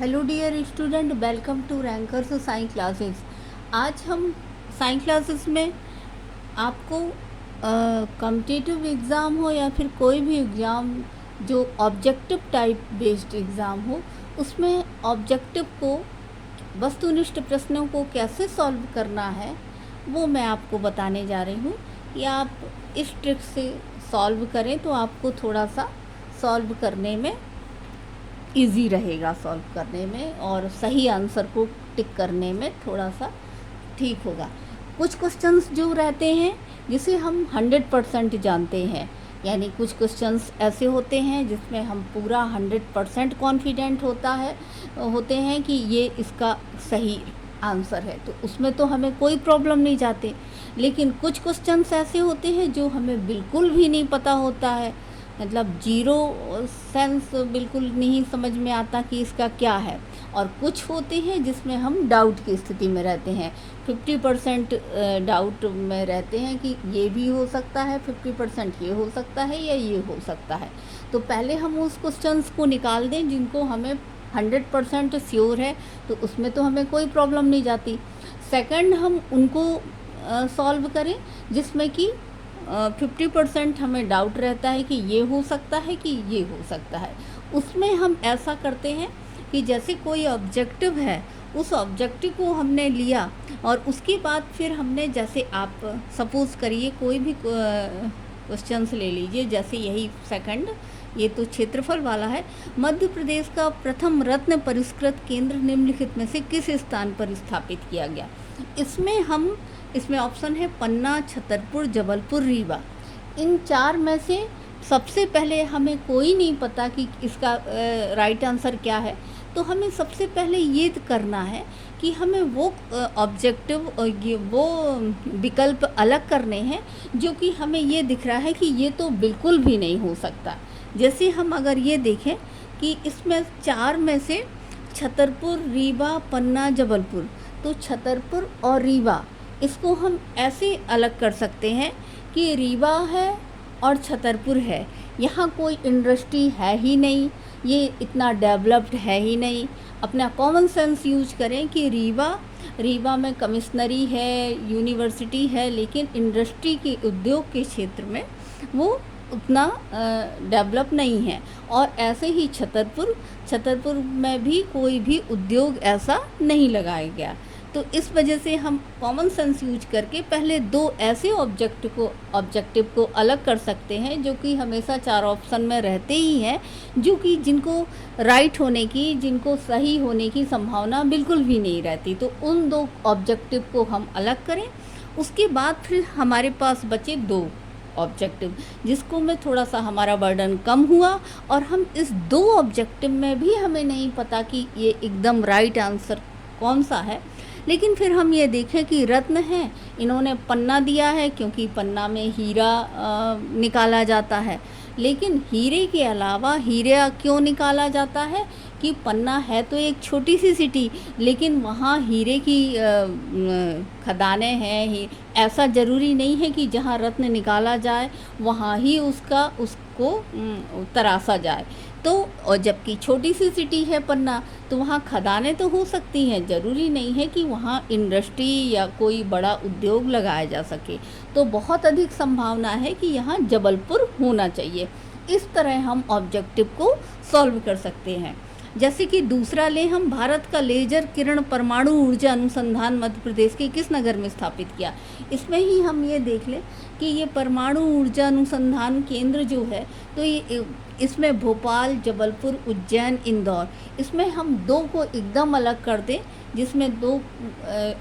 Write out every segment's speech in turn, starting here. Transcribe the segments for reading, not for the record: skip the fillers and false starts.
Hello dear student, welcome to rankers science classes. आज हम science classes में आपको कॉम्पिटिटिव एग्ज़ाम हो या फिर कोई भी एग्ज़ाम जो ऑब्जेक्टिव टाइप बेस्ड एग्ज़ाम हो, उसमें ऑब्जेक्टिव को, वस्तुनिष्ठ प्रश्नों को कैसे सॉल्व करना है वो मैं आपको बताने जा रही हूँ कि आप इस ट्रिक से सॉल्व करें तो आपको थोड़ा सा सॉल्व करने में इजी रहेगा, सॉल्व करने में और सही आंसर को टिक करने में थोड़ा सा ठीक होगा। कुछ क्वेश्चंस जो रहते हैं जिसे हम 100% जानते हैं, यानी कुछ क्वेश्चंस ऐसे होते हैं जिसमें हम पूरा 100% कॉन्फिडेंट होते हैं कि ये इसका सही आंसर है, तो उसमें तो हमें कोई प्रॉब्लम नहीं जाते। लेकिन कुछ क्वेश्चंस ऐसे होते हैं जो हमें बिल्कुल भी नहीं पता होता है, मतलब जीरो सेंस, बिल्कुल नहीं समझ में आता कि इसका क्या है। और कुछ होते हैं जिसमें हम डाउट की स्थिति में रहते हैं, 50% डाउट में रहते हैं कि ये भी हो सकता है, 50% ये हो सकता है या ये हो सकता है। तो पहले हम उस क्वेश्चंस को निकाल दें जिनको हमें 100% श्योर है, तो उसमें तो हमें कोई प्रॉब्लम नहीं जाती। सेकंड, हम उनको सॉल्व करें जिसमें कि 50% हमें डाउट रहता है कि ये हो सकता है कि ये हो सकता है। उसमें हम ऐसा करते हैं कि जैसे कोई ऑब्जेक्टिव है, उस ऑब्जेक्टिव को हमने लिया और उसके बाद फिर हमने, जैसे आप सपोज़ करिए कोई भी क्वेश्चंस ले लीजिए, जैसे यही सेकंड, ये तो क्षेत्रफल वाला है। मध्य प्रदेश का प्रथम रत्न परिष्कृत केंद्र निम्नलिखित में से किस स्थान पर स्थापित किया गया। इसमें ऑप्शन है पन्ना, छतरपुर, जबलपुर, रीवा। इन चार में से सबसे पहले हमें कोई नहीं पता कि इसका राइट आंसर क्या है, तो हमें सबसे पहले ये करना है कि हमें वो ऑब्जेक्टिव, वो विकल्प अलग करने हैं जो कि हमें ये दिख रहा है कि ये तो बिल्कुल भी नहीं हो सकता। जैसे हम अगर ये देखें कि इसमें चार में से छतरपुर, रीवा, पन्ना, जबलपुर, तो छतरपुर और रीवा, इसको हम ऐसे अलग कर सकते हैं कि रीवा है और छतरपुर है, यहाँ कोई इंडस्ट्री है ही नहीं, ये इतना डेवलप्ड है ही नहीं। अपना कॉमन सेंस यूज करें कि रीवा में कमिश्नरी है, यूनिवर्सिटी है, लेकिन इंडस्ट्री के, उद्योग के क्षेत्र में वो उतना डेवलप नहीं है। और ऐसे ही छतरपुर में भी कोई भी उद्योग ऐसा नहीं लगाया गया। तो इस वजह से हम कॉमन सेंस यूज करके पहले दो ऐसे ऑब्जेक्टिव को अलग कर सकते हैं जो कि हमेशा चार ऑप्शन में रहते ही हैं, जो कि जिनको राइट होने की, जिनको सही होने की संभावना बिल्कुल भी नहीं रहती। तो उन दो ऑब्जेक्टिव को हम अलग करें। उसके बाद फिर हमारे पास बचे दो ऑब्जेक्टिव, जिसको में थोड़ा सा हमारा बर्डन कम हुआ, और हम इस दो ऑब्जेक्टिव में भी हमें नहीं पता कि ये एकदम राइट आंसर कौन सा है। लेकिन फिर हम ये देखें कि रत्न है, इन्होंने पन्ना दिया है क्योंकि पन्ना में हीरा निकाला जाता है। लेकिन हीरे के अलावा हीरा क्यों निकाला जाता है कि पन्ना है तो एक छोटी सी सिटी, लेकिन वहाँ हीरे की खदानें हैं। ऐसा ज़रूरी नहीं है कि जहाँ रत्न निकाला जाए वहाँ ही उसको तराशा जाए। तो और जबकि छोटी सी सिटी है पन्ना, तो वहाँ खदानें तो हो सकती हैं, ज़रूरी नहीं है कि वहाँ इंडस्ट्री या कोई बड़ा उद्योग लगाया जा सके। तो बहुत अधिक संभावना है कि यहाँ जबलपुर होना चाहिए। इस तरह हम ऑब्जेक्टिव को सॉल्व कर सकते हैं। जैसे कि दूसरा ले हम, भारत का लेजर किरण परमाणु ऊर्जा अनुसंधान मध्य प्रदेश के किस नगर में स्थापित किया। इसमें ही हम ये देख लें कि ये परमाणु ऊर्जा अनुसंधान केंद्र जो है, तो ये इसमें भोपाल, जबलपुर, उज्जैन, इंदौर, इसमें हम दो को एकदम अलग कर दें, जिसमें दो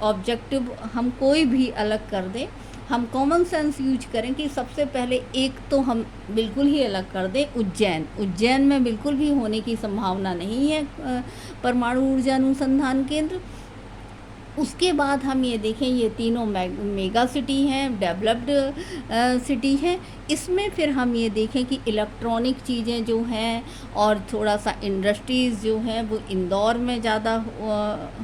ऑब्जेक्टिव हम कोई भी अलग कर दें। हम कॉमन सेंस यूज करें कि सबसे पहले एक तो हम बिल्कुल ही अलग कर दें, उज्जैन में बिल्कुल भी होने की संभावना नहीं है परमाणु ऊर्जा अनुसंधान केंद्र। उसके बाद हम ये देखें, ये तीनों मेगा सिटी हैं, डेवलप्ड सिटी हैं। इसमें फिर हम ये देखें कि इलेक्ट्रॉनिक चीज़ें जो हैं और थोड़ा सा इंडस्ट्रीज़ जो हैं वो इंदौर में ज़्यादा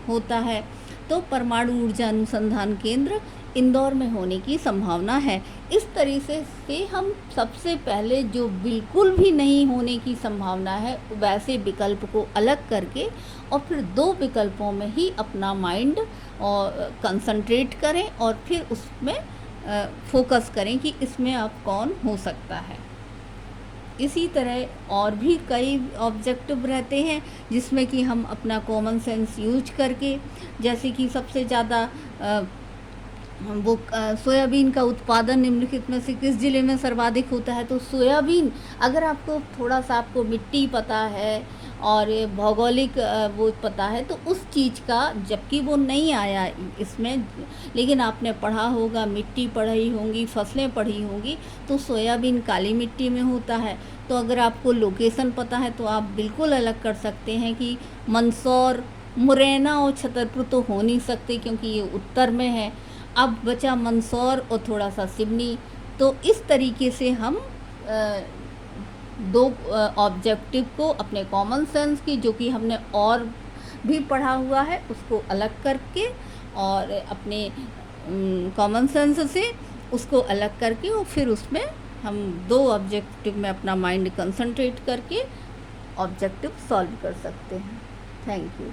होता है। तो परमाणु ऊर्जा अनुसंधान केंद्र इंदौर में होने की संभावना है। इस तरीके से हम सबसे पहले जो बिल्कुल भी नहीं होने की संभावना है वैसे विकल्प को अलग करके और फिर 2 विकल्पों में ही अपना माइंड और कंसंट्रेट करें और फिर उसमें फोकस करें कि इसमें अब कौन हो सकता है। इसी तरह और भी कई ऑब्जेक्टिव रहते हैं जिसमें कि हम अपना कॉमन सेंस यूज करके, जैसे कि सबसे ज़्यादा सोयाबीन का उत्पादन निम्नलिखित में से किस ज़िले में सर्वाधिक होता है। तो सोयाबीन, अगर आपको थोड़ा सा आपको मिट्टी पता है और भौगोलिक वो पता है तो उस चीज़ का, जबकि वो नहीं आया इसमें, लेकिन आपने पढ़ा होगा, मिट्टी पढ़ी होंगी, फसलें पढ़ी होंगी, तो सोयाबीन काली मिट्टी में होता है। तो अगर आपको लोकेशन पता है तो आप बिल्कुल अलग कर सकते हैं कि मंदसौर, मुरैना और छतरपुर तो हो नहीं सकते क्योंकि ये उत्तर में है। अब बचा मंदसौर और थोड़ा सा सिवनी। तो इस तरीके से हम 2 ऑब्जेक्टिव को अपने कॉमन सेंस की, जो कि हमने और भी पढ़ा हुआ है, उसको अलग करके और अपने कॉमन सेंस से उसको अलग करके और फिर उसमें हम 2 ऑब्जेक्टिव में अपना माइंड कंसंट्रेट करके ऑब्जेक्टिव सॉल्व कर सकते हैं। Thank you.